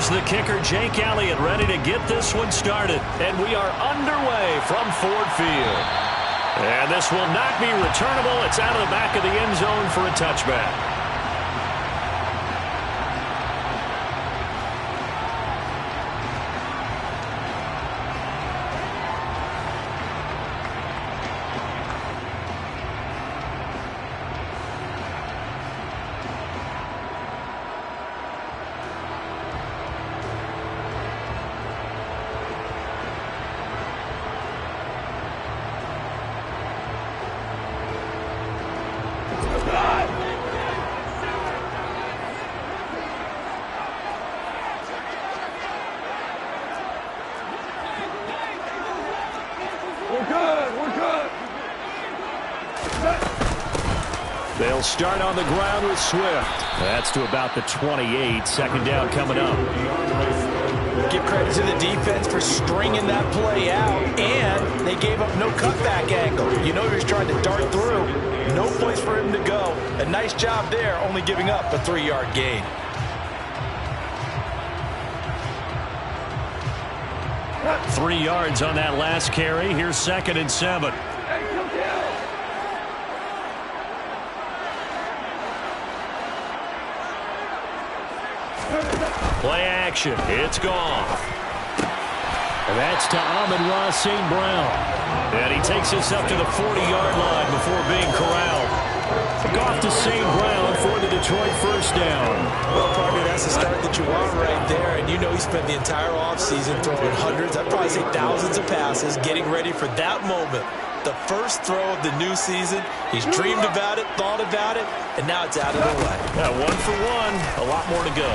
Here's the kicker, Jake Elliott, ready to get this one started. And we are underway from Ford Field. And this will not be returnable. It's out of the back of the end zone for a touchback. They'll start on the ground with Swift. That's to about the 28. Second down coming up. Give credit to the defense for stringing that play out, and they gave up no cutback angle. You know he was trying to dart through. No place for him to go. A nice job there, only giving up a 3-yard gain. Three yards on that last carry. Here's 2nd and 7. Play action. It's gone. And that's to Amon-Ra St. Brown. And he takes us up to the 40-yard line before being corralled. Off to St. Brown for the Detroit first down. Well, partner, that's the start that you want right there. And you know he spent the entire offseason throwing hundreds, I'd probably say thousands of passes, getting ready for that moment. The first throw of the new season. He's dreamed about it, thought about it, and now it's out of the way. Yeah, 1 for 1. A lot more to go.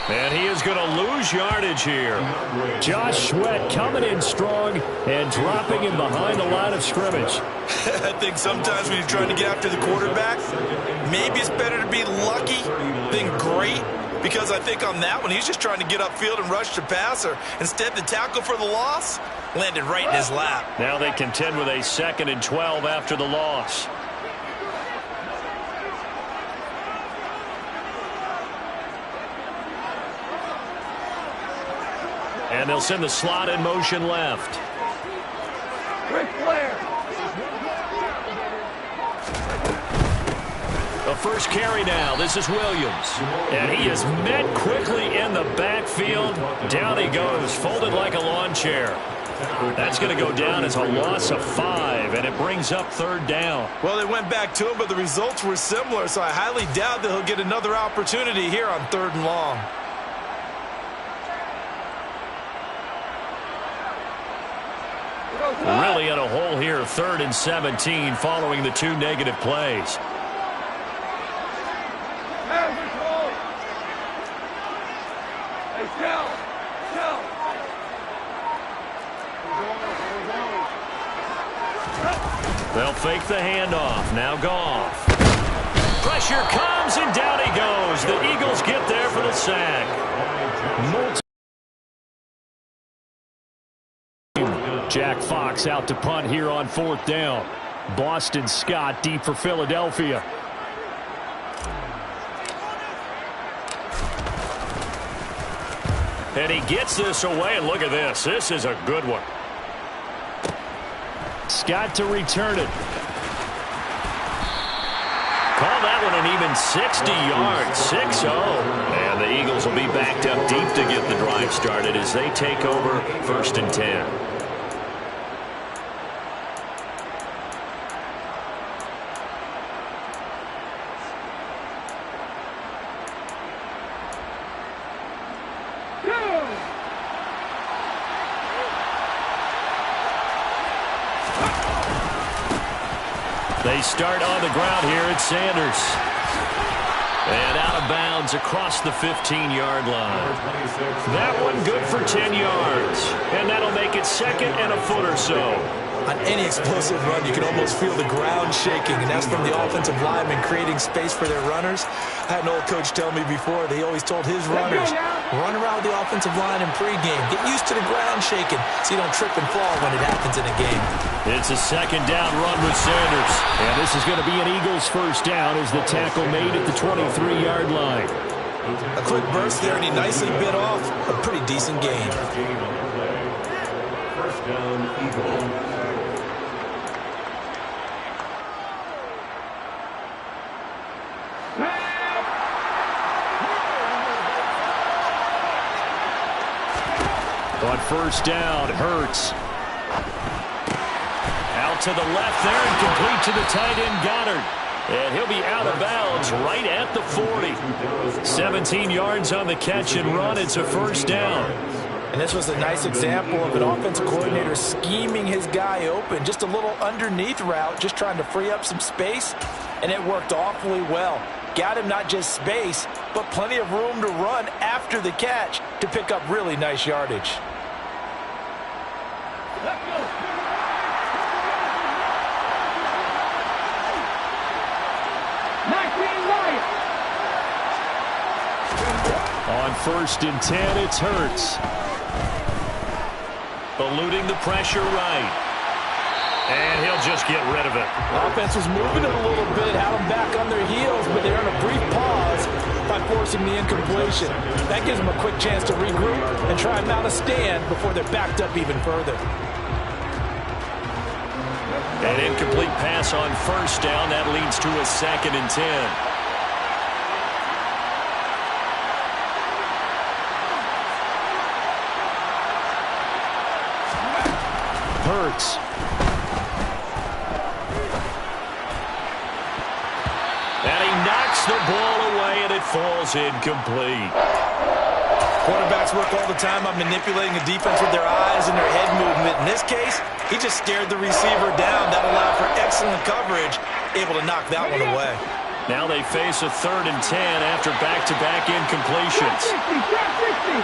And he is going to lose yardage here. Josh Sweat coming in strong and dropping him behind the line of scrimmage. I think sometimes when you're trying to get after the quarterback, maybe it's better to be lucky than great. Because I think on that one, he's just trying to get upfield and rush the passer. Instead, the tackle for the loss landed right in his lap. Now they contend with a 2nd and 12 after the loss. And they'll send the slot in motion left. Ric Flair. The first carry now. This is Williams. And he is met quickly in the backfield. Down he goes, folded like a lawn chair. That's going to go down as a loss of 5, and it brings up 3rd down. Well, they went back to him, but the results were similar, so I highly doubt that he'll get another opportunity here on 3rd and long. Really in a hole here, 3rd and 17 following the 2 negative plays. They'll fake the handoff. Now Goff. Pressure comes, and down he goes. The Eagles get there for the sack. Jack Fox out to punt here on 4th down. Boston Scott deep for Philadelphia. And he gets this away, and look at this. This is a good one. Scott to return it. Call that one an even 60 yards, 6-0. And the Eagles will be backed up deep to get the drive started as they take over 1st and 10. They start on the ground here at Sanders. And out of bounds across the 15-yard line. That one good for 10 yards. And that'll make it 2nd and a foot or so. On any explosive run, you can almost feel the ground shaking, and that's from the offensive linemen creating space for their runners. I had an old coach tell me before, they always told his runners, run around the offensive line in pregame. Get used to the ground shaking so you don't trip and fall when it happens in a game. It's a 2nd down run with Sanders. And this is going to be an Eagles first down as the tackle made at the 23-yard line. A quick burst there, and he nicely bit off a pretty decent gain. First down, Eagles. On first down, Hurts. Out to the left there and complete to the tight end, Goddard. And he'll be out of bounds right at the 40. 17 yards on the catch and run. It's a first down. And this was a nice example of an offensive coordinator scheming his guy open. Just a little underneath route, just trying to free up some space. And it worked awfully well. Got him not just space, but plenty of room to run after the catch to pick up really nice yardage. On first and 10, it's Hurts. Eluding the pressure right. And he'll just get rid of it. Offense was moving it a little bit, had them back on their heels, but they're on a brief pause by forcing the incompletion. That gives them a quick chance to regroup and try and mount a stand before they're backed up even further. An incomplete pass on first down. That leads to a 2nd and 10. Hurts. And he knocks the ball away, and it falls incomplete. Quarterbacks work all the time on manipulating the defense with their eyes and their head movement. In this case, he just stared the receiver down. That allowed for excellent coverage, able to knock that one away. Now they face a 3rd and 10 after back-to-back incompletions. 18,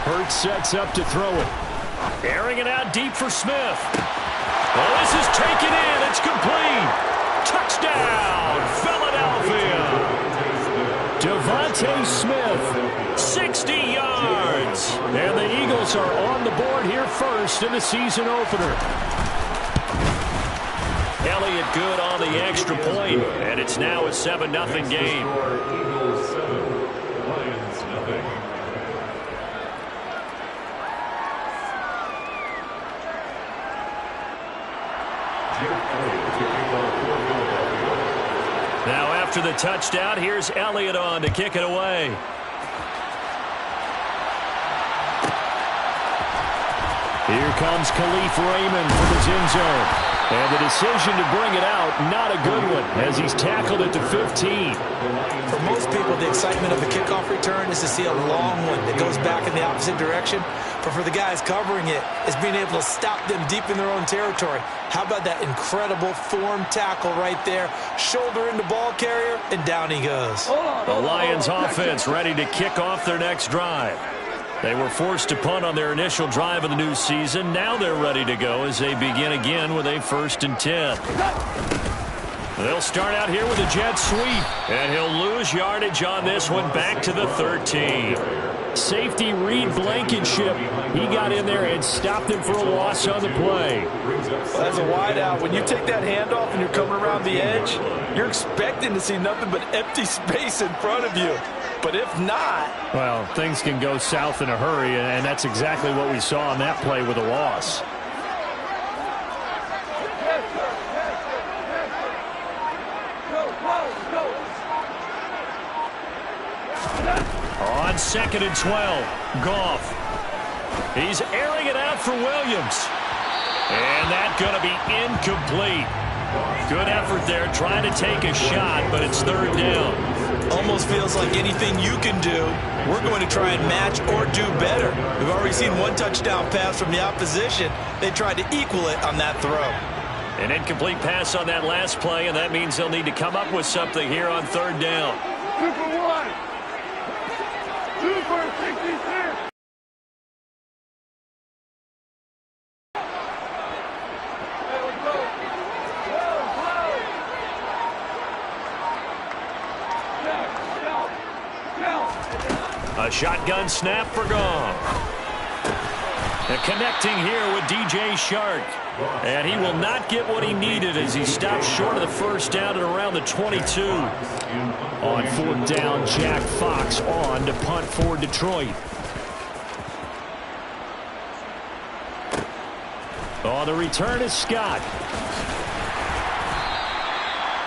Hurts sets up to throw it. Airing it out deep for Smith. Oh, this is taken in. It's complete. Touchdown, Philadelphia. Devontae Smith, 60 yards. And the Eagles are on the board here first in the season opener. Elliott good on the extra point, and it's now a 7-0 game. Eagles 7, Lions nothing. Now after the touchdown, here's Elliott on to kick it away. Here comes Khalif Raymond for the end zone. And the decision to bring it out, not a good one, as he's tackled at the 15. For most people, the excitement of a kickoff return is to see a long one that goes back in the opposite direction. But for the guys covering it, it's being able to stop them deep in their own territory. How about that incredible form tackle right there? Shoulder into ball carrier, and down he goes. The Lions offense ready to kick off their next drive. They were forced to punt on their initial drive of the new season. Now they're ready to go as they begin again with a 1st and 10. They'll start out here with a jet sweep, and he'll lose yardage on this one back to the 13. Safety Reed Blankenship, he got in there and stopped him for a loss on the play. Well, as a wideout, when you take that handoff and you're coming around the edge, you're expecting to see nothing but empty space in front of you. But if not... Well, things can go south in a hurry, and that's exactly what we saw on that play with a loss. On 2nd and 12, Goff. He's airing it out for Williams. And that's going to be incomplete. Good effort there, trying to take a shot, but it's 3rd down. Almost feels like anything you can do, we're going to try and match or do better. We've already seen one touchdown pass from the opposition. They tried to equal it on that throw. An incomplete pass on that last play, and that means they'll need to come up with something here on 3rd down. 2 for 1. 2 for 66. A shotgun snap for Goff. And connecting here with DJ Chark. And he will not get what he needed as he stopped short of the first down at around the 22. On fourth down, Jack Fox on to punt for Detroit. On the return is Scott.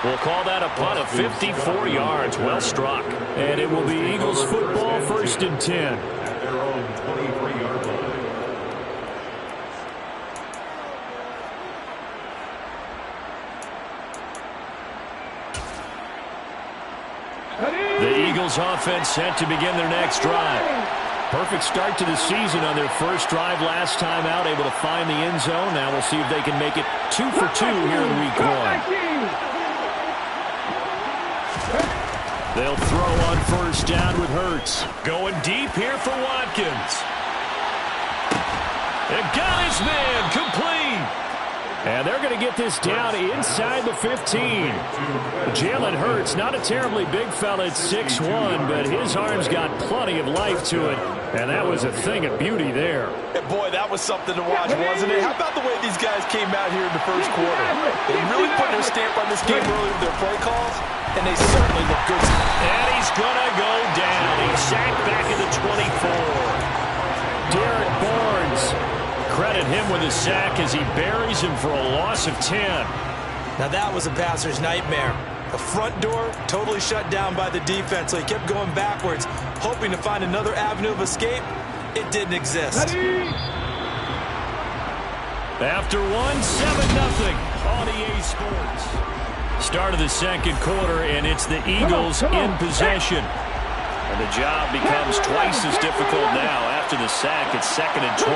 We'll call that a punt of 54 yards. Well struck. And it will be Eagles football, 1st and 10. At their own 23-yard line. The Eagles offense set to begin their next drive. Perfect start to the season on their first drive last time out, able to find the end zone. Now we'll see if they can make it 2 for 2 here in week 1. They'll throw on first down with Hurts. Going deep here for Watkins. And got his man complete. And they're going to get this down inside the 15. Jalen Hurts, not a terribly big fella at 6'1", but his arms got plenty of life to it. And that was a thing of beauty there. And boy, that was something to watch, wasn't it? How about the way these guys came out here in the first quarter? They really put their stamp on this game early with their play calls, and they certainly look good. And he's going to go down. He's sacked back at the 24. Derek Barnes. Credit him with a sack as he buries him for a loss of 10. Now that was a passer's nightmare. The front door totally shut down by the defense, so he kept going backwards, hoping to find another avenue of escape. It didn't exist. After 7-0 on EA Sports. Start of the second quarter, and it's the Eagles in possession. And the job becomes twice as difficult now. After the sack, it's 2nd and 20.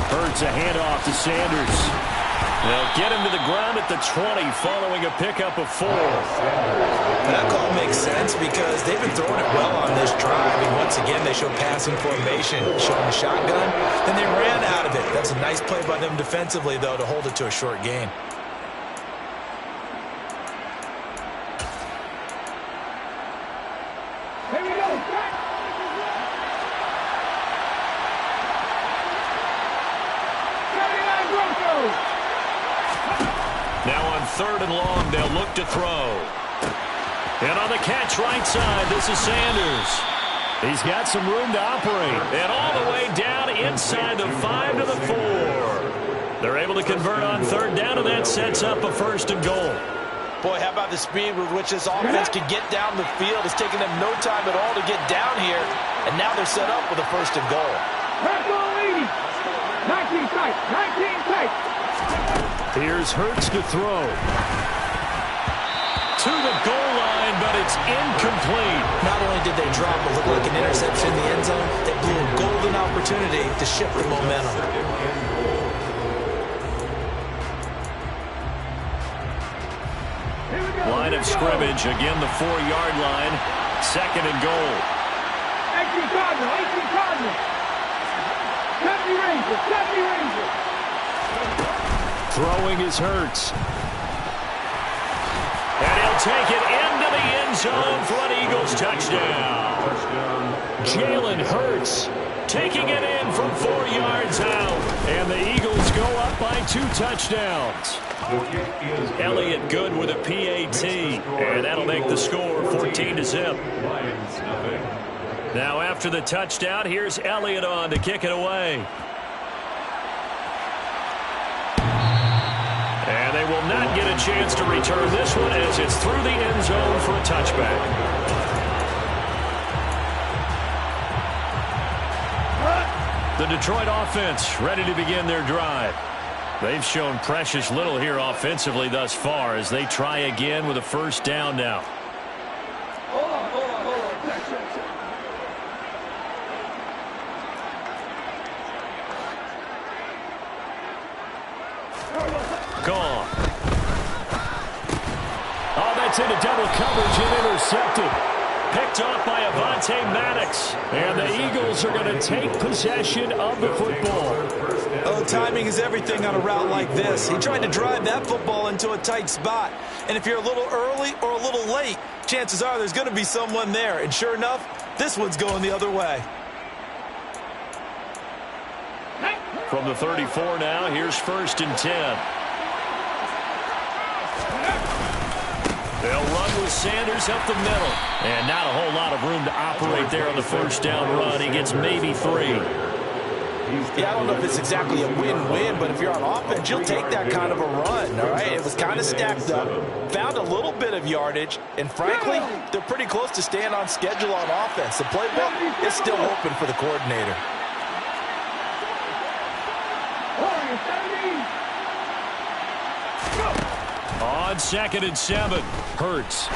Hurts a handoff to Sanders. They'll get him to the ground at the 20 following a pickup of 4. That call makes sense because they've been throwing it well on this drive. And once again, they show passing formation, showing the shotgun. Then they ran out of it. That's a nice play by them defensively, though, to hold it to a short gain. Here we go. Now on 3rd and long, they'll look to throw. And on the catch right side, this is Sanders. He's got some room to operate. And all the way down inside the 5 to the 4. They're able to convert on 3rd down, and that sets up a 1st and goal. Boy, how about the speed with which this offense can get down the field? It's taken them no time at all to get down here, and now they're set up with a 1st and goal. 19 tight, 19 tight. Here's Hurts to throw. To the goal line, but it's incomplete. Not only did they drop what looked like an interception in the end zone, they blew a golden opportunity to shift the momentum. Line of scrimmage, again the 4-yard line. 2nd and goal. 18 Cardinal. 70 Ranger. Throwing is Hurts. And he'll take it into the end zone for an Eagles touchdown. Jalen Hurts taking it in from 4 yards out. And the Eagles go up by 2 touchdowns. Elliott good with a PAT. And that'll make the score 14-0. Now after the touchdown, here's Elliott on to kick it away. And they will not get a chance to return this one as it's through the end zone for a touchback. The Detroit offense ready to begin their drive. They've shown precious little here offensively thus far as they try again with a 1st down now. Hold on. Gone. Oh, that's into double coverage and intercepted. Picked off by Avonte Maddox. And the Eagles are going to take possession of the football. Oh, timing is everything on a route like this. He tried to drive that football into a tight spot. And if you're a little early or a little late, chances are there's going to be someone there. And sure enough, This one's going the other way. From the 34 now, here's 1st and 10. They'll run with Sanders up the middle. And not a whole lot of room to operate there on the 1st down run. He gets maybe 3. Yeah, I don't know if it's exactly a win-win, but if you're on offense, you'll take that kind of a run, all right? It was kind of stacked up, found a little bit of yardage, and frankly, they're pretty close to staying on schedule on offense. The playbook is still open for the coordinator. On 2nd and 7, Hurts.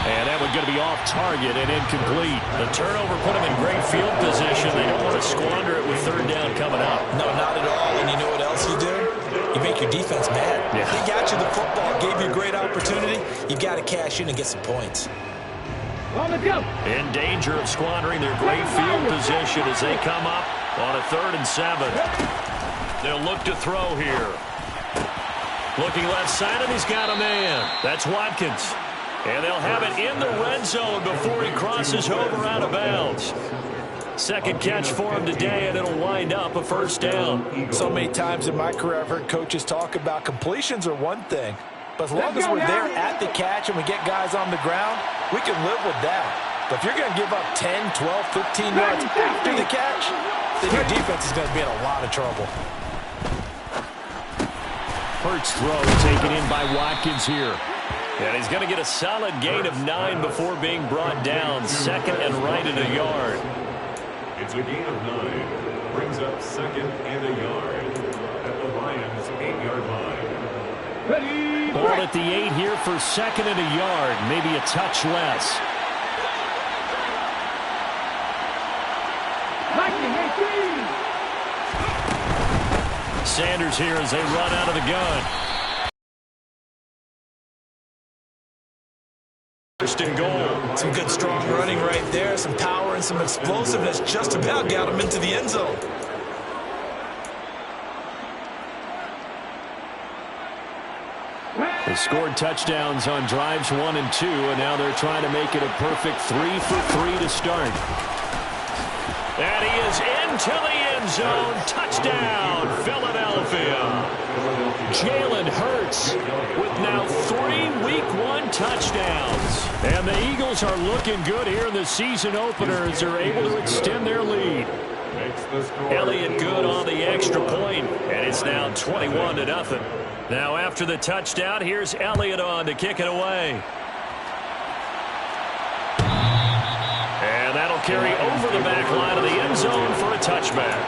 And that one's going to be off target and incomplete. The turnover put them in great field position. They don't want to squander it with 3rd down coming up. No, not at all. And you know what else you do? You make your defense mad. Yeah. They got you the football, gave you a great opportunity. You got to cash in and get some points. On the go. In danger of squandering their great field position as they come up on a 3rd and 7. They'll look to throw here. Looking left side, and he's got a man. That's Watkins. And they'll have it in the red zone before he crosses over out of bounds. 2nd catch for him today, and it'll wind up a 1st down. So many times in my career I've heard coaches talk about completions are one thing, but as long as we're there at the catch and we get guys on the ground, we can live with that. But if you're going to give up 10, 12, 15 yards after the catch, then your defense is going to be in a lot of trouble. Hurts throw taken in by Watkins here. And he's going to get a solid gain of 9 before being brought down. 2nd and right at a yard. It's a gain of 9. Brings up 2nd and a yard at the Lions' 8-yard line. Ready. Ball at the 8 here for 2nd and a yard. Maybe a touch less. Sanders here as they run out of the gun. 1st and goal. Some good strong running right there, some power and some explosiveness just about got him into the end zone. They scored touchdowns on drives 1 and 2, and now they're trying to make it a perfect 3 for 3 to start. And he is into the end zone. Touchdown, Philadelphia. Jalen Hurts with now 3 Week 1 touchdowns. And the Eagles are looking good here in the season opener as they're able to extend their lead. Elliott good on the extra point, and it's now 21-0. Now after the touchdown, here's Elliott on to kick it away. And that'll carry over the back line of the end zone for a touchback.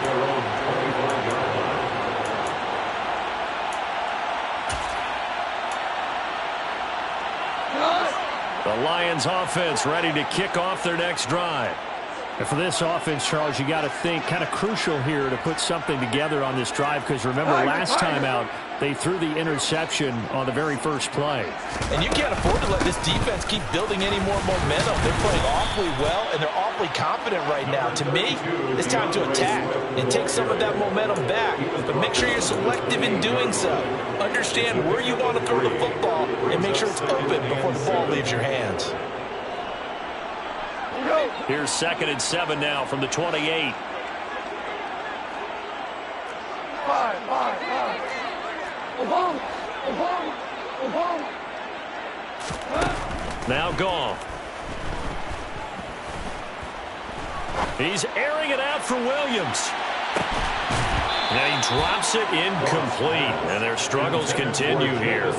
The Lions offense ready to kick off their next drive. And for this offense, Charles, you got to think kind of crucial here to put something together on this drive, because remember last time out they threw the interception on the very first play. And you can't afford to let this defense keep building any more momentum. They're playing awfully well, and they're awfully confident right now. To me, it's time to attack and take some of that momentum back. But make sure you're selective in doing so. Understand where you want to throw the football and make sure it's open before the ball leaves your hands. Here's 2nd and 7 now from the 28. Now Goff. He's airing it out for Williams. And he drops it incomplete. And their struggles continue here.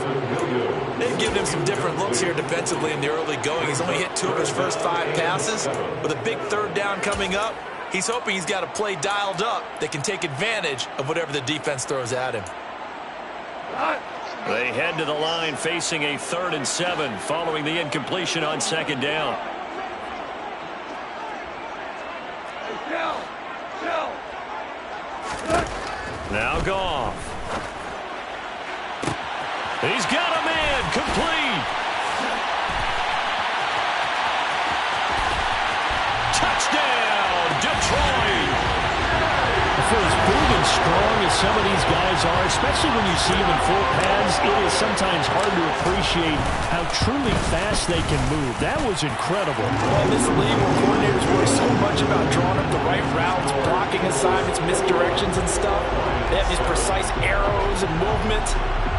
They've given him some different looks here defensively in the early going. He's only hit 2 of his first 5 passes. With a big 3rd down coming up, he's hoping he's got a play dialed up that can take advantage of whatever the defense throws at him. They head to the line facing a 3rd and 7 following the incompletion on 2nd down. Now Goff. He's got a man complete. Touchdown, Detroit. For as big and strong as some of these guys are, especially when you see them in full pads, it is sometimes hard to appreciate how truly fast they can move. That was incredible. Well, this league where coordinators worry so much about drawing up the right routes, blocking assignments, misdirections and stuff. They have these precise arrows and movements.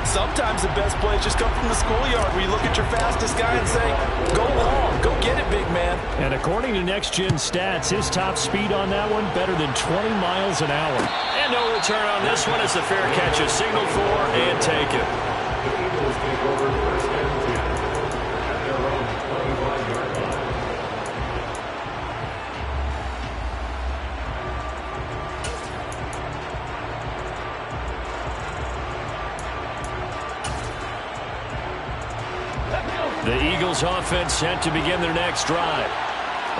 Sometimes the best plays just come from the schoolyard where you look at your fastest guy and say, go long, go get it, big man. And according to Next Gen Stats, his top speed on that one better than 20 miles an hour. And no return on this one as the fair catch is signaled for and taken. The Eagles take over first and 10 at their own 25-yard line. The Eagles offense set to begin their next drive.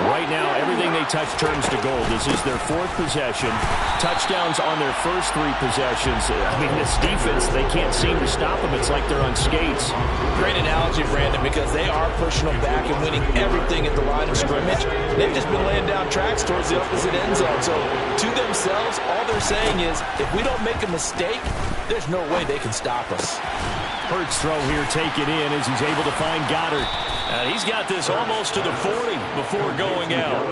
Right now, everything they touch turns to gold. This is their fourth possession. Touchdowns on their first three possessions. I mean, this defense, they can't seem to stop them. It's like they're on skates. Great analogy, Brandon, because they are pushing them back and winning everything at the line of scrimmage. They've just been laying down tracks towards the opposite end zone. So to themselves, all they're saying is, if we don't make a mistake, there's no way they can stop us. Hurts throw here taken in as he's able to find Goddard. And he's got this almost to the 40 before going out.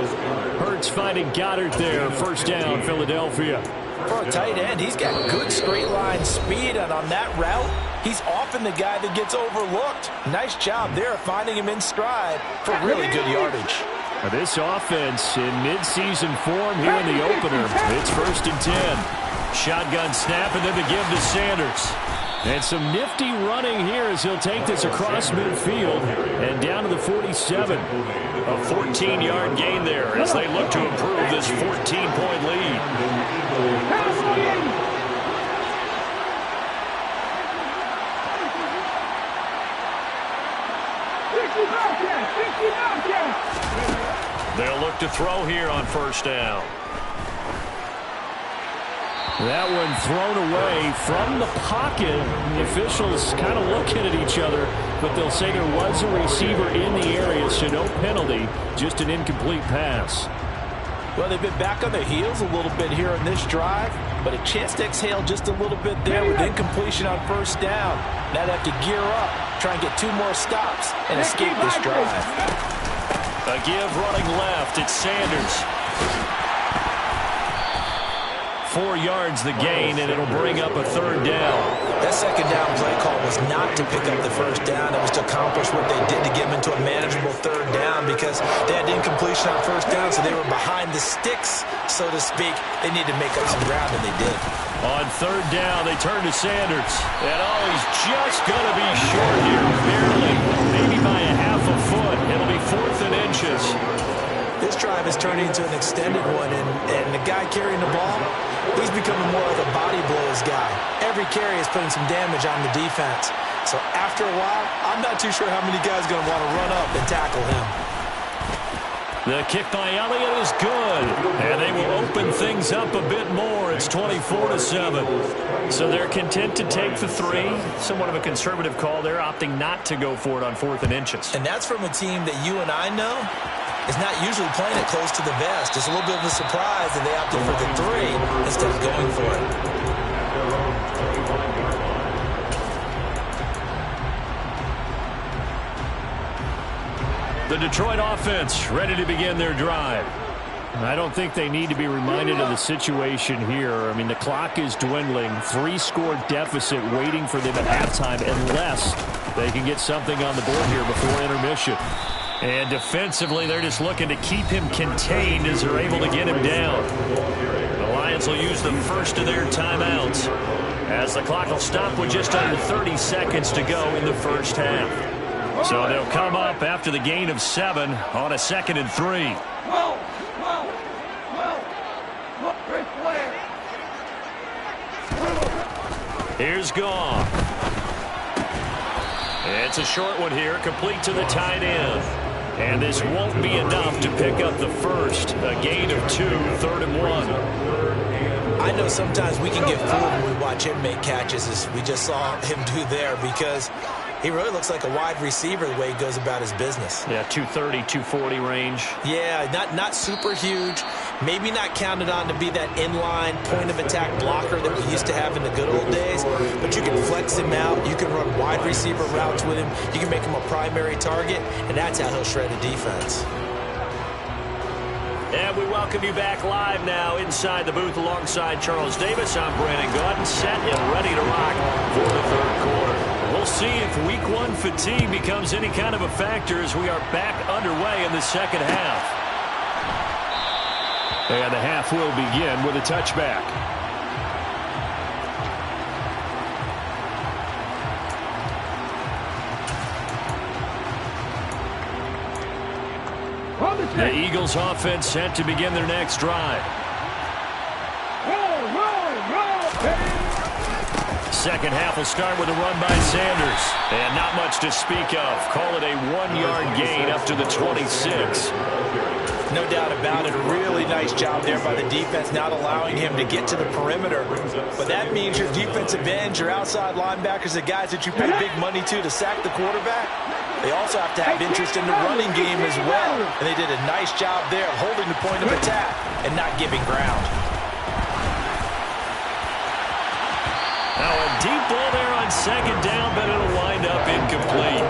Hurts finding Goddard there. First down, Philadelphia. For a tight end, he's got good straight line speed, and on that route, he's often the guy that gets overlooked. Nice job there finding him in stride for really good yardage. This offense in midseason form here in the opener. It's first and 10. Shotgun snap and then the give to Sanders. And some nifty running here as he'll take this across midfield and down to the 47. A 14-yard gain there as they look to improve this 14-point lead. They'll look to throw here on first down. That one thrown away from the pocket. The officials kind of looking at each other, but they'll say there was a receiver in the area, so no penalty, just an incomplete pass. Well, they've been back on their heels a little bit here on this drive, but a chance to exhale just a little bit there with incompletion on first down. Now they have to gear up, try and get two more stops, and escape this drive. A give running left. It's Sanders. 4 yards the gain, and it'll bring up a third down. That second down play call was not to pick up the first down. It was to accomplish what they did to get them into a manageable third down because they had incompletion on first down, so they were behind the sticks, so to speak. They needed to make up some ground, and they did. On third down, they turn to Sanders. And he's just going to be short here, barely, maybe by a half a foot. It'll be 4th and inches. This drive is turning into an extended one, and the guy carrying the ball, he's becoming more like a body blows guy. Every carry is putting some damage on the defense. So after a while, I'm not too sure how many guys are going to want to run up and tackle him. The kick by Elliott is good, and they will open things up a bit more. It's 24-7. So they're content to take the 3. Somewhat of a conservative call there, opting not to go for it on 4th and inches. And that's from a team that you and I know is not usually playing it close to the vest. It's a little bit of a surprise that they opted for the 3 instead of going for it. The Detroit offense ready to begin their drive. I don't think they need to be reminded of the situation here. I mean, the clock is dwindling. 3-score deficit waiting for them at halftime unless they can get something on the board here before intermission. And defensively, they're just looking to keep him contained as they're able to get him down. The Lions will use the first of their timeouts as the clock will stop with just under 30 seconds to go in the first half. So they'll come up after the gain of 7 on a 2nd and 3. Here's Goff. It's a short one here, complete to the tight end. And this won't be enough to pick up the first. A gain of 2, 3rd and 1. I know sometimes we can get fooled when we watch him make catches, as we just saw him do there, because he really looks like a wide receiver the way he goes about his business. Yeah, 230, 240 range. Yeah, not super huge, Maybe not counted on to be that inline point-of-attack blocker that we used to have in the good old days, but you can flex him out. You can run wide receiver routes with him. You can make him a primary target, and that's how he'll shred a defense. And we welcome you back live now inside the booth alongside Charles Davis. I'm Brandon Gaudin, set and ready to rock for the third quarter. We'll see if week one fatigue becomes any kind of a factor as we are back underway in the second half. And the half will begin with a touchback. The Eagles offense set to begin their next drive. Second half will start with a run by Sanders. And not much to speak of. Call it a 1-yard gain up to the 26. No doubt about it. A really nice job there by the defense, not allowing him to get to the perimeter. But that means your defensive ends, your outside linebackers, the guys that you pay big money to sack the quarterback, they also have to have interest in the running game as well. And they did a nice job there of holding the point of attack and not giving ground. Now a deep ball there on second down, but it'll wind up incomplete.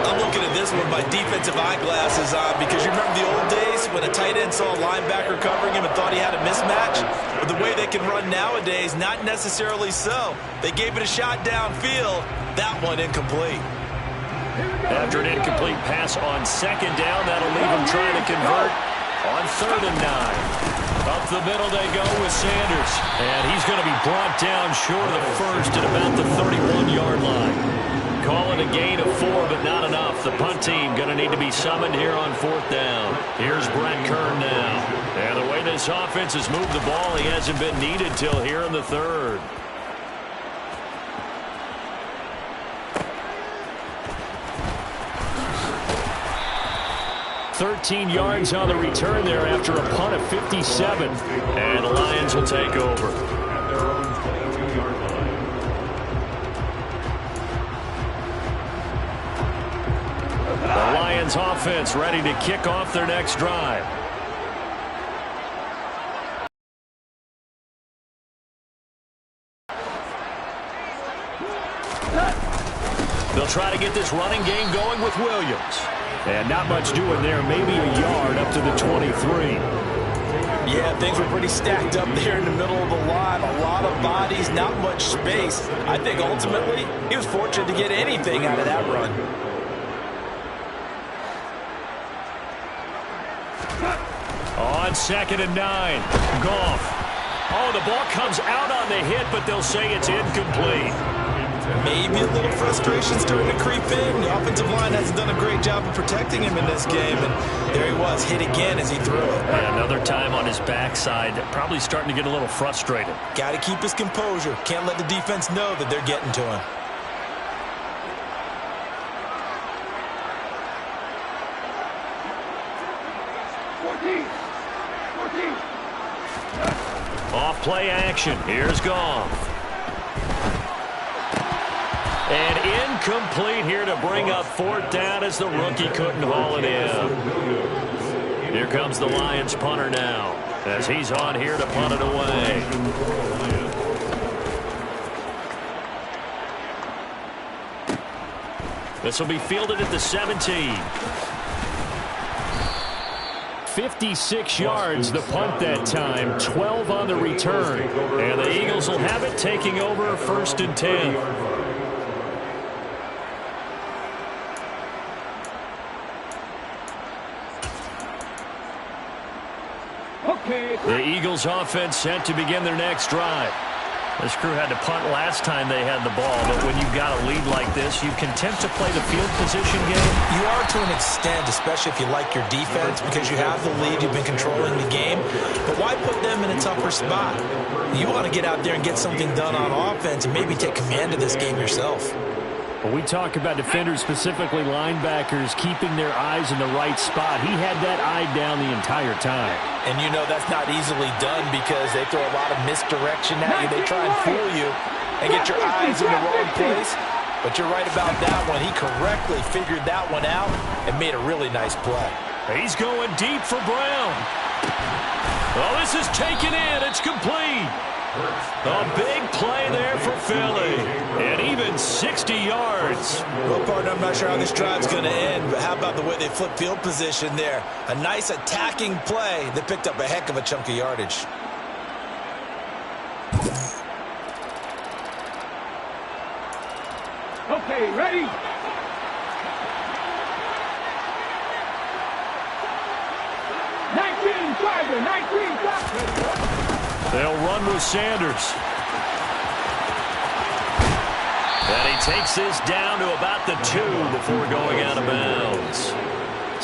I'm looking at this one with my defensive eyeglasses on because you remember the old days when a tight end saw a linebacker covering him and thought he had a mismatch? But the way they can run nowadays, not necessarily so. They gave it a shot downfield. That one incomplete. After an incomplete pass on second down, that'll leave him trying to convert on 3rd and 9. Up the middle they go with Sanders. And he's going to be brought down short of the first at about the 31-yard line. Call it a gain of 4, but not enough. The punt team going to need to be summoned here on 4th down. Here's Brett Kern now. And the way this offense has moved the ball, he hasn't been needed till here in the 3rd. 13 yards on the return there after a punt of 57. And the Lions will take over. At their own 22-yard line. The Lions offense ready to kick off their next drive. They'll try to get this running game going with Williams. And not much doing there, maybe a yard up to the 23. Yeah, things were pretty stacked up there in the middle of the line. A lot of bodies, not much space. I think ultimately he was fortunate to get anything out of that run. On 2nd and 9, Goff. Oh, the ball comes out on the hit, but they'll say it's incomplete. Maybe a little frustration starting to creep in. The offensive line hasn't done a great job of protecting him in this game. And there he was, hit again as he threw it. And another time on his backside, probably starting to get a little frustrated. Got to keep his composure. Can't let the defense know that they're getting to him. Off play action. Here's Goff. And incomplete here to bring up 4th down as the rookie couldn't haul it in. Here comes the Lions punter now as he's on here to punt it away. This will be fielded at the 17. 56 yards the punt that time, 12 on the return. And the Eagles will have it taking over 1st and 10. The Eagles offense set to begin their next drive. This crew had to punt last time they had the ball, but when you've got a lead like this, you can tend to play the field position game. You are to an extent, especially if you like your defense, because you have the lead, you've been controlling the game. But why put them in a tougher spot? You want to get out there and get something done on offense and maybe take command of this game yourself. When we talk about defenders, specifically linebackers, keeping their eyes in the right spot, he had that eye down the entire time. And you know that's not easily done because they throw a lot of misdirection at you. They try and fool you and get your eyes in the wrong place. But you're right about that one. He correctly figured that one out and made a really nice play. He's going deep for Brown. Oh, this is taken in. It's complete. A big play there for Philly. And even 60 yards. Well, partner, I'm not sure how this drive's going to end, but how about the way they flip field position there? A nice attacking play that picked up a heck of a chunk of yardage. Okay, ready? They'll run with Sanders. And he takes this down to about the 2 before going out of bounds.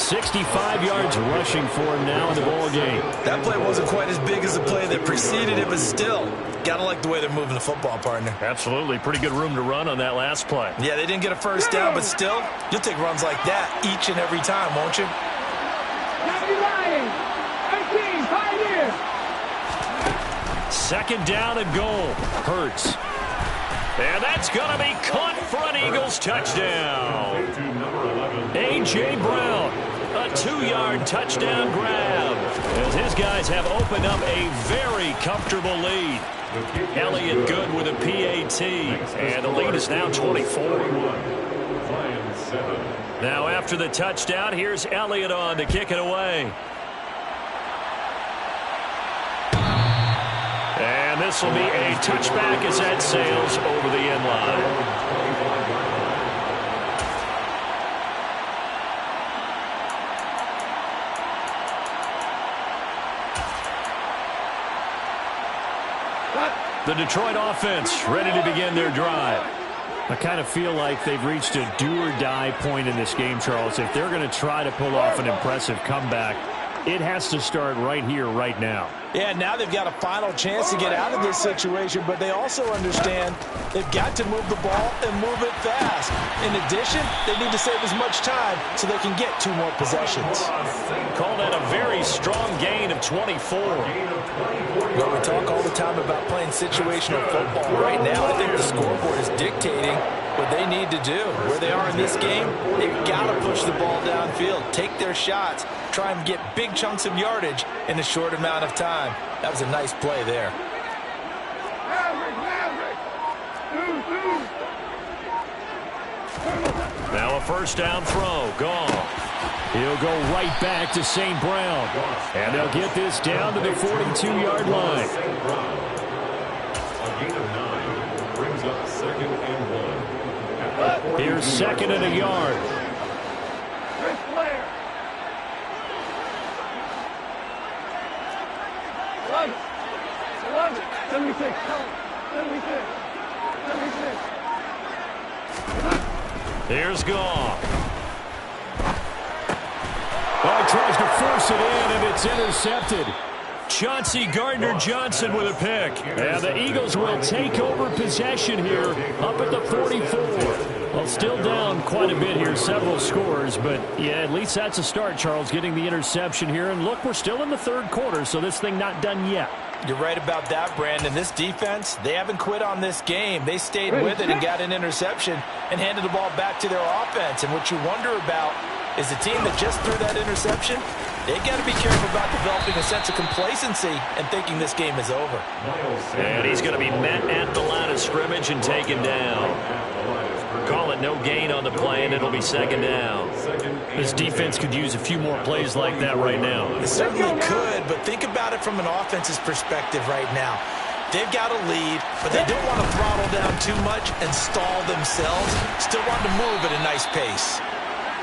65 yards rushing for him now in the ball game. That play wasn't quite as big as the play that preceded it, but still, gotta like the way they're moving the football, partner. Absolutely. Pretty good room to run on that last play. Yeah, they didn't get a first down, but still, you'll take runs like that each and every time, won't you? Second down and goal. Hurts. And that's going to be caught for an Eagles touchdown. A.J. Brown, a 2-yard touchdown grab, as his guys have opened up a very comfortable lead. Elliott good with a PAT, and the lead is now 24. Now after the touchdown, here's Elliott on to kick it away. And this will be a touchback as that sails over the end line. The Detroit offense ready to begin their drive. I kind of feel like they've reached a do-or-die point in this game, Charles. If they're going to try to pull off an impressive comeback, it has to start right here, right now. Yeah, now they've got a final chance to get out of this situation, but they also understand they've got to move the ball and move it fast. In addition, they need to save as much time so they can get 2 more possessions. Call that a very strong gain of 24. Well, we talk all the time about playing situational football. Right now, I think the scoreboard is dictating what they need to do. Where they are in this game, they've got to push the ball downfield, take their shots, try and get big chunks of yardage in a short amount of time. That was a nice play there. Now a first down throw, gone. He'll go right back to St. Brown. And they'll get this down to the 42-yard line. A gain of 9 brings up 2nd and 1. Here's 2nd and a yard. Here's Goff. Oh, tries to force it in, and it's intercepted. Chauncey Gardner-Johnson with a pick. And the Eagles will take over possession here up at the 44. Well, still down quite a bit here, several scores, but yeah, at least that's a start, Charles, getting the interception here. And look, we're still in the 3rd quarter, so this thing not done yet. You're right about that, Brandon. This defense, they haven't quit on this game. They stayed with it and got an interception and handed the ball back to their offense. And what you wonder about is the team that just threw that interception, they got to be careful about developing a sense of complacency and thinking this game is over. And he's going to be met at the line of scrimmage and taken down. Call it no gain on the play, and it'll be 2nd down. This defense could use a few more plays like that right now. It certainly could, but think about it from an offense's perspective right now. They've got a lead, but they don't want to throttle down too much and stall themselves. Still want to move at a nice pace.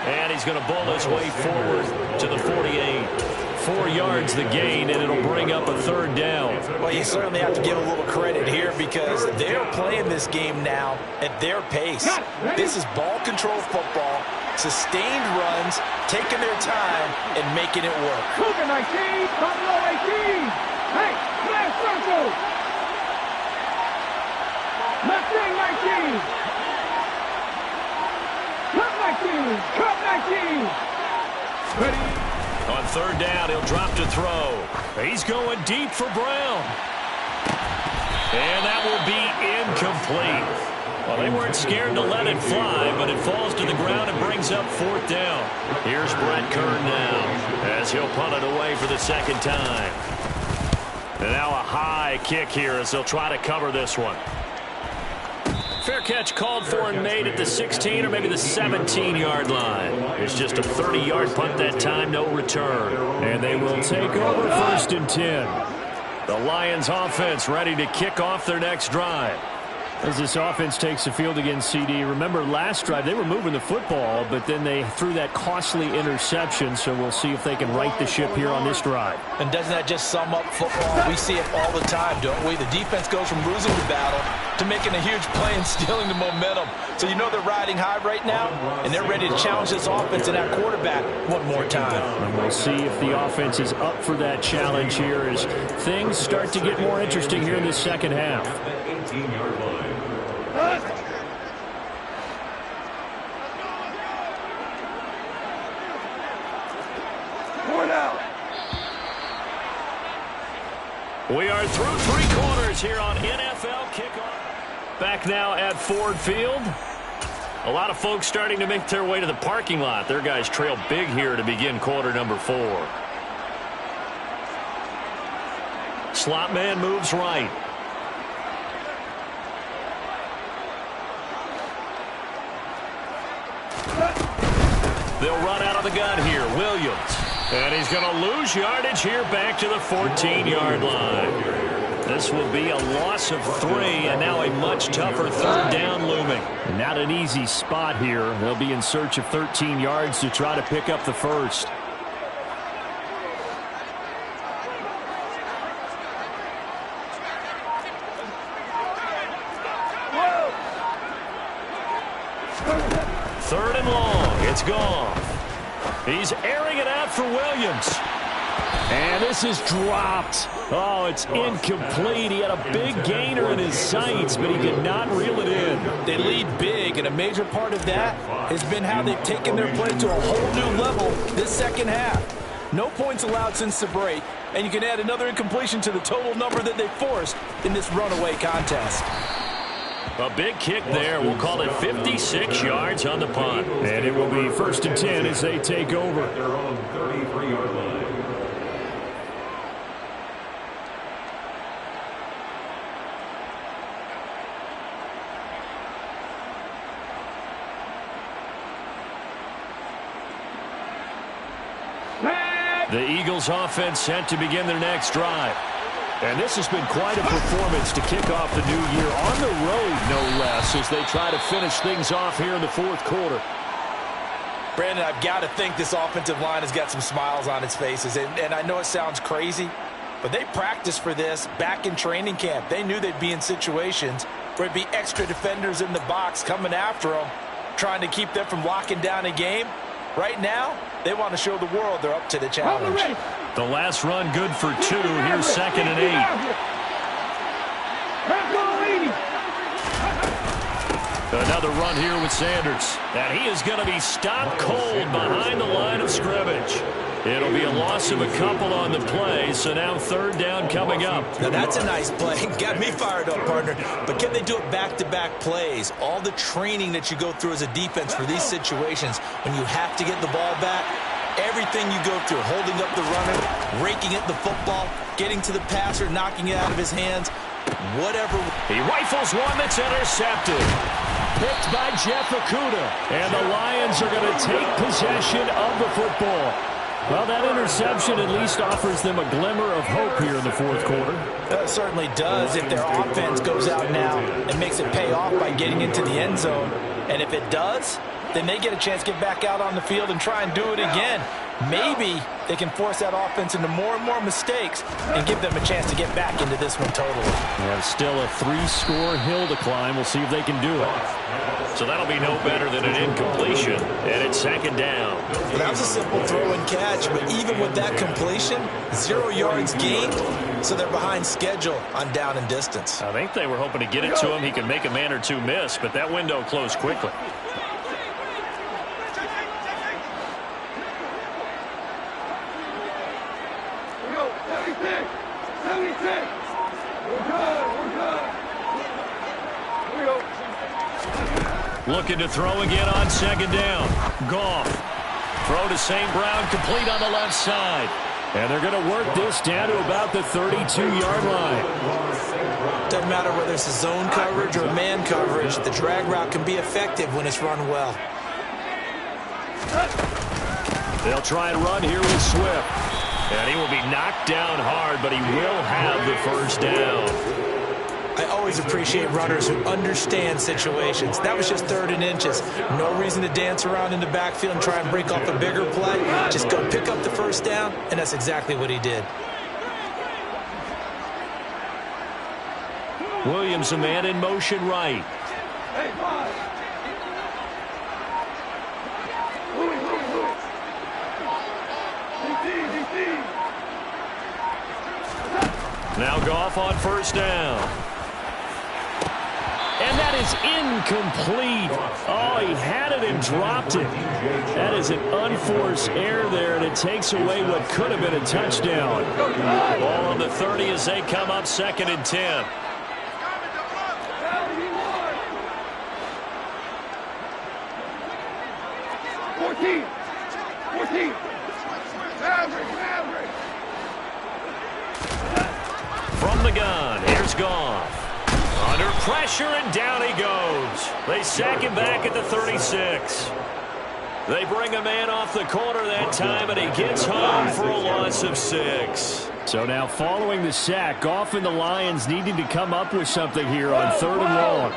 And he's going to bowl his way forward to the 48. 4 yards the gain, and it'll bring up a 3rd down. Well, you certainly have to give a little credit here because they're playing this game now at their pace. This is ball control football, sustained runs, taking their time, and making it work. Cougar 19, Buffalo 18. Hey, left circle. Left wing 19. Cut 19. Cut 19. Ready. On 3rd down, he'll drop to throw. He's going deep for Brown. And that will be incomplete. Well, they weren't scared to let it fly, but it falls to the ground and brings up 4th down. Here's Brett Kern now, as he'll punt it away for the 2nd time. And now a high kick here as they'll try to cover this one. Fair catch called for and made at the 16 or maybe the 17-yard line. It's just a 30-yard punt that time, no return. And they will take over 1st and 10. The Lions offense ready to kick off their next drive. As this offense takes the field against CD, remember last drive they were moving the football, but then they threw that costly interception, so we'll see if they can right the ship here on this drive. And doesn't that just sum up football? We see it all the time, don't we? The defense goes from losing the battle to making a huge play and stealing the momentum. So you know they're riding high right now, and they're ready to challenge this offense and that quarterback one more time. And we'll see if the offense is up for that challenge here as things start to get more interesting here in the second half. 18-yard line. We are through 3 quarters here on NFL Kickoff. Back now at Ford Field. A lot of folks starting to make their way to the parking lot. Their guys trail big here to begin quarter number 4. Slot man moves right. They'll run out of the gun here. Williams. And he's going to lose yardage here back to the 14-yard line. This will be a loss of 3, and now a much tougher 3rd down looming. Not an easy spot here. They'll be in search of 13 yards to try to pick up the first. Third and long. It's Goff. He's airing it out for Williams. And this is dropped. Oh, it's incomplete. He had a big gainer in his sights, but he could not reel it in. They lead big, and a major part of that has been how they've taken their play to a whole new level this second half. No points allowed since the break, and you can add another incompletion to the total number that they forced in this runaway contest. A big kick there. We'll call it 56 yards on the punt. And it will be 1st and 10 as they take over. Their own 33-yard line. The Eagles offense set to begin their next drive. And this has been quite a performance to kick off the new year on the road, no less, as they try to finish things off here in the 4th quarter. Brandon, I've got to think this offensive line has got some smiles on its faces. And I know it sounds crazy, but they practiced for this back in training camp. They knew they'd be in situations where it'd be extra defenders in the box coming after them, trying to keep them from locking down a game. Right now, they want to show the world they're up to the challenge. The last run good for 2. Here's 2nd and 8. Another run here with Sanders. And he is going to be stopped cold behind the line of scrimmage. It'll be a loss of a couple on the play, so now 3rd down coming up. Now that's a nice play. Got me fired up, partner. But can they do it back-to-back plays? All the training that you go through as a defense for these situations, when you have to get the ball back, everything you go through, holding up the runner, raking at the football, getting to the passer, knocking it out of his hands, whatever. He rifles one that's intercepted. Picked by Jeff Okudah. And the Lions are going to take possession of the football. Well, that interception at least offers them a glimmer of hope here in the 4th quarter. That certainly does if their offense goes out now and makes it pay off by getting into the end zone. And if it does, then they get a chance to get back out on the field and try and do it again. Maybe they can force that offense into more and more mistakes and give them a chance to get back into this one totally. Yeah, still a 3-score hill to climb. We'll see if they can do it. So that'll be no better than an incompletion. And it's 2nd down. Well, that was a simple throw and catch, but even with that completion, 0 yards gained, so they're behind schedule on down and distance. I think they were hoping to get it to him. He can make a man or two miss, but that window closed quickly. Looking to throw again on 2nd down. Goff. Throw to St. Brown, complete on the left side. And they're going to work this down to about the 32-yard line. Doesn't matter whether it's a zone coverage or man coverage, the drag route can be effective when it's run well. They'll try and run here with Swift. And he will be knocked down hard, but he will have the first down. I always appreciate runners who understand situations. That was just 3rd and inches. No reason to dance around in the backfield and try and break off a bigger play. Just go pick up the first down, and that's exactly what he did. Williams, a man in motion right. Now Goff on first down. And that is incomplete. Oh, he had it and dropped it. That is an unforced error there, and it takes away what could have been a touchdown. Ball on the 30 as they come up 2nd and 10. From the gun, here's Goff. Under pressure, and down he goes. They sack him back at the 36. They bring a man off the corner that time, and he gets home for a loss of 6. So now following the sack, Goff and the Lions needing to come up with something here on 3rd and long.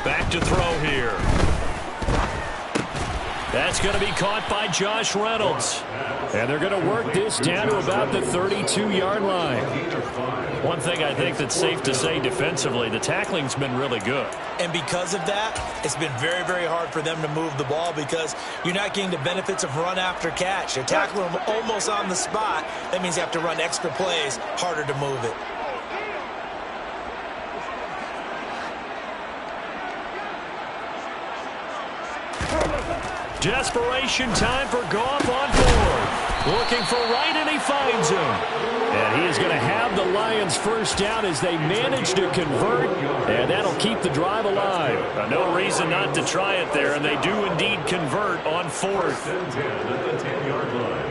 Back to throw here. That's going to be caught by Josh Reynolds. And they're going to work this down to about the 32-yard line. One thing I think that's safe to say defensively, the tackling's been really good. And because of that, it's been very, very hard for them to move the ball because you're not getting the benefits of run after catch. They're tackling them almost on the spot. That means you have to run extra plays, harder to move it. Desperation time for Goff on board. Looking for right, and he finds him. And he is going to have the Lions first down as they manage to convert, and that'll keep the drive alive. No reason not to try it there, and they do indeed convert on 4th. And 10 at the 10-yard line.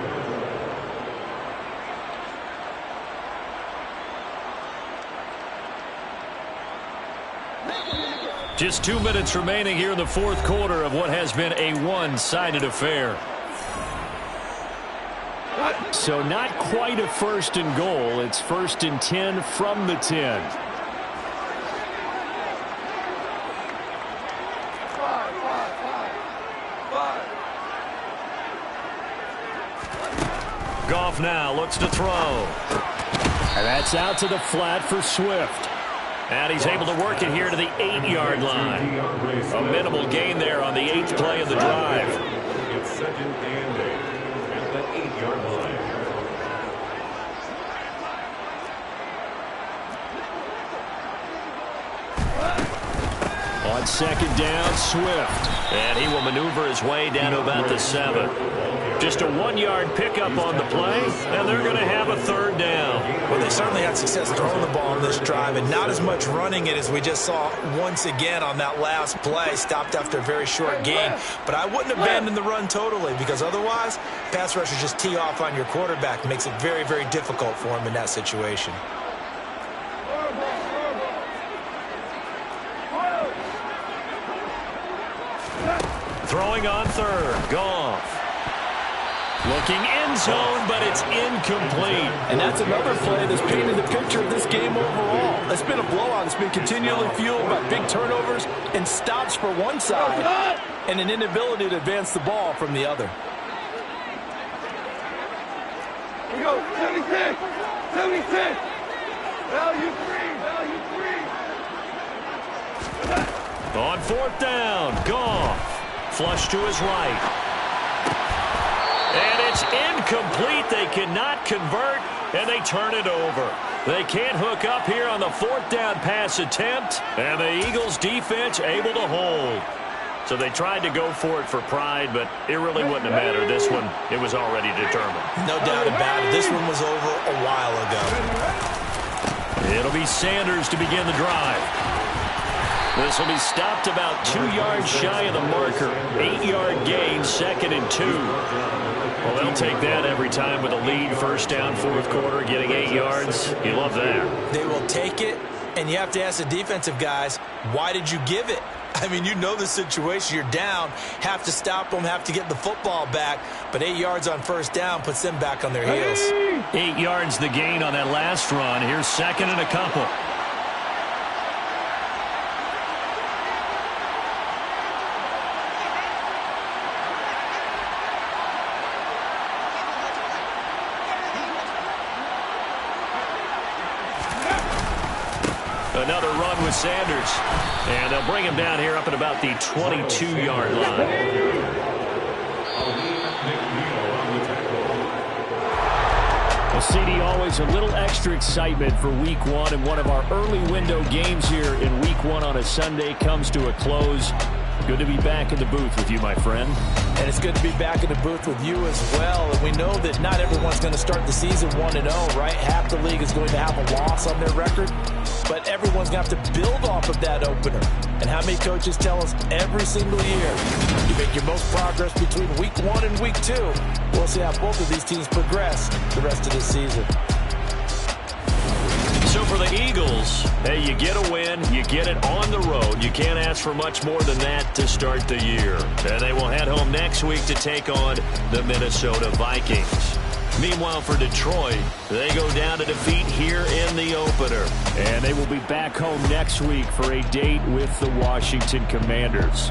Just 2 minutes remaining here in the 4th quarter of what has been a one-sided affair. So not quite a 1st and goal. It's 1st and 10 from the 10. Goff now looks to throw. And that's out to the flat for Swift. And he's able to work it here to the 8-yard line. A minimal gain there on the 8th play of the drive. It's 2nd and 8 at the 8-yard line. On 2nd down, Swift. And he will maneuver his way down to about the 7. Just a 1-yard pickup on the play, and they're going to have a 3rd down. Well, they certainly had success throwing the ball on this drive, and not as much running it as we just saw once again on that last play, stopped after a very short gain. But I wouldn't abandon the run totally, because otherwise, pass rushers just tee off on your quarterback. It makes it very, very difficult for him in that situation. Throwing on 3rd, Goff. Looking end zone, but it's incomplete. And that's another play that's painted the picture of this game overall. It's been a blowout. It's been continually fueled by big turnovers and stops for one side and an inability to advance the ball from the other. Here we go, 76, 76. Value free. On 4th down, Goff. Flush to his right. And it's incomplete. They cannot convert, and they turn it over. They can't hook up here on the 4th down pass attempt, and the Eagles defense able to hold. So they tried to go for it for pride, but it really wouldn't have mattered. This one, it was already determined. No doubt about it. This one was over a while ago. It'll be Sanders to begin the drive. This will be stopped about 2 yards shy of the marker. 8-yard gain, 2nd and 2. Well, they'll take that every time with a lead. First down, fourth quarter, getting 8 yards. You love that. They will take it, and you have to ask the defensive guys, why did you give it? I mean, you know the situation. You're down, have to stop them, have to get the football back. But 8 yards on first down puts them back on their heels. 8 yards the gain on that last run. Here's 2nd and a couple. Another run with Sanders. And they'll bring him down here up at about the 22-yard line. Well, CD, always a little extra excitement for Week 1. And one of our early window games here in Week 1 on a Sunday comes to a close. Good to be back in the booth with you, my friend. And it's good to be back in the booth with you as well. And we know that not everyone's going to start the season 1-0, right? Half the league is going to have a loss on their record. But everyone's going to have to build off of that opener. And how many coaches tell us every single year, you make your most progress between Week 1 and Week 2. We'll see how both of these teams progress the rest of this season. So for the Eagles, hey, you get a win, you get it on the road. You can't ask for much more than that to start the year. And they will head home next week to take on the Minnesota Vikings. Meanwhile, for Detroit, they go down to defeat here in the opener. And they will be back home next week for a date with the Washington Commanders.